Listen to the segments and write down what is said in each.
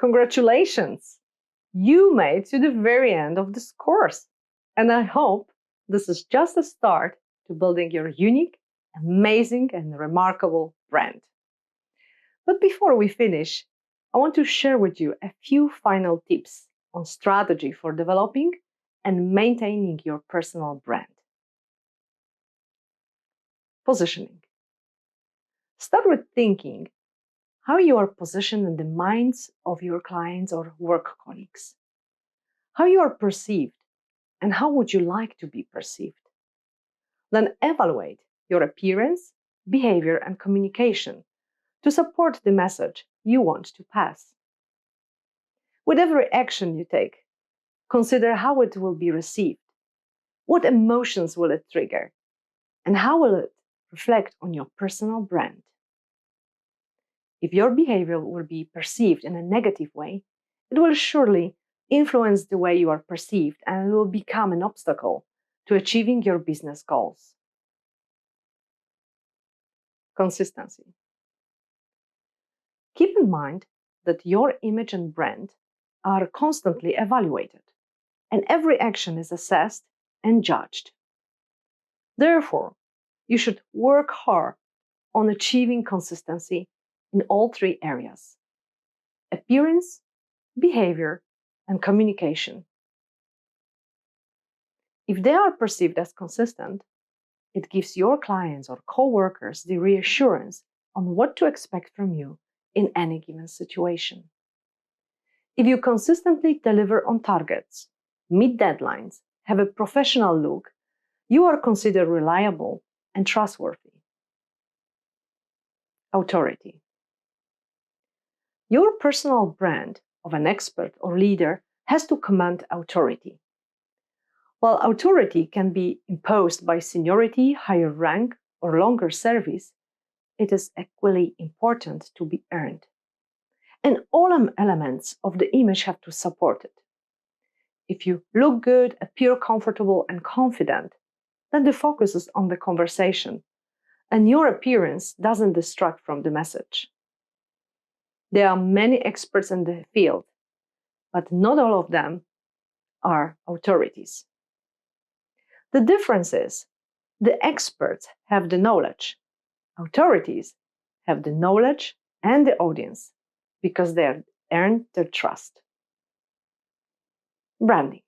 Congratulations! You made to the very end of this course. And I hope this is just a start to building your unique, amazing, and remarkable brand. But before we finish, I want to share with you a few final tips on strategy for developing and maintaining your personal brand. Positioning. Start with thinking how you are positioned in the minds of your clients or work colleagues, how you are perceived, and how would you like to be perceived. Then evaluate your appearance, behavior, and communication to support the message you want to pass. With every action you take, consider how it will be received, what emotions will it trigger, and how will it reflect on your personal brand. If your behavior will be perceived in a negative way, it will surely influence the way you are perceived and it will become an obstacle to achieving your business goals. Consistency. Keep in mind that your image and brand are constantly evaluated, and every action is assessed and judged. Therefore, you should work hard on achieving consistency in all three areas: appearance, behavior, and communication. If they are perceived as consistent, it gives your clients or co-workers the reassurance on what to expect from you in any given situation. If you consistently deliver on targets, meet deadlines, have a professional look, you are considered reliable and trustworthy. Authority. Your personal brand of an expert or leader has to command authority. While authority can be imposed by seniority, higher rank, or longer service, it is equally important to be earned. And all elements of the image have to support it. If you look good, appear comfortable and confident, then the focus is on the conversation, and your appearance doesn't distract from the message. There are many experts in the field, but not all of them are authorities. The difference is the experts have the knowledge. Authorities have the knowledge and the audience because they have earned their trust. Branding.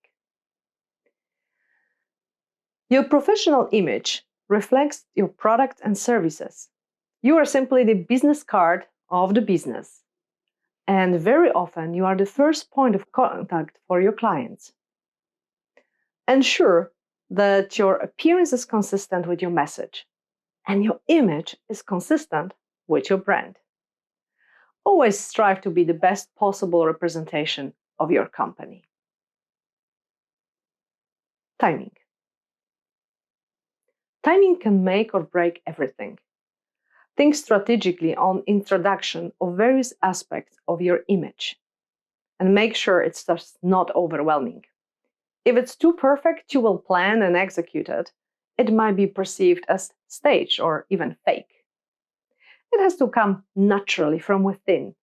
Your professional image reflects your product and services. You are simply the business card of the business. And very often you are the first point of contact for your clients. Ensure that your appearance is consistent with your message and your image is consistent with your brand. Always strive to be the best possible representation of your company. Timing. Timing can make or break everything. Think strategically on introduction of various aspects of your image and make sure it's just not overwhelming. If it's too perfect, you will plan and execute it. It might be perceived as staged or even fake. It has to come naturally from within,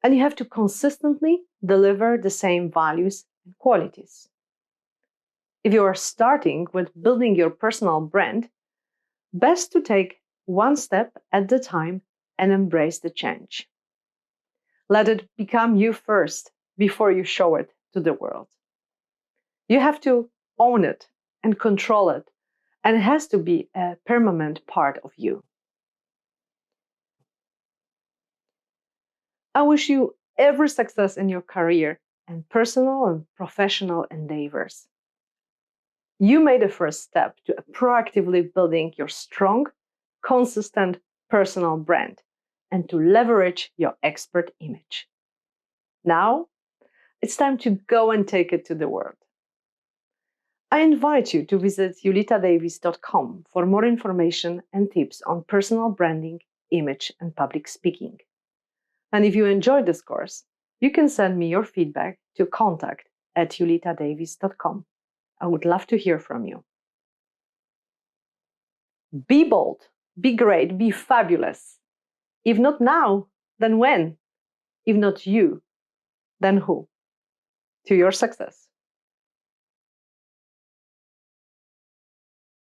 and you have to consistently deliver the same values and qualities. If you are starting with building your personal brand, best to take one step at a time and embrace the change. Let it become you first before you show it to the world. You have to own it and control it, and it has to be a permanent part of you. I wish you every success in your career and personal and professional endeavors. You made the first step to proactively building your strong, consistent personal brand and to leverage your expert image. Now, it's time to go and take it to the world. I invite you to visit julitadavies.com for more information and tips on personal branding, image, and public speaking. And if you enjoyed this course, you can send me your feedback to contact@julitadavies.com. I would love to hear from you. Be bold, be great, be fabulous. If not now, then when? If not you, then who? To your success.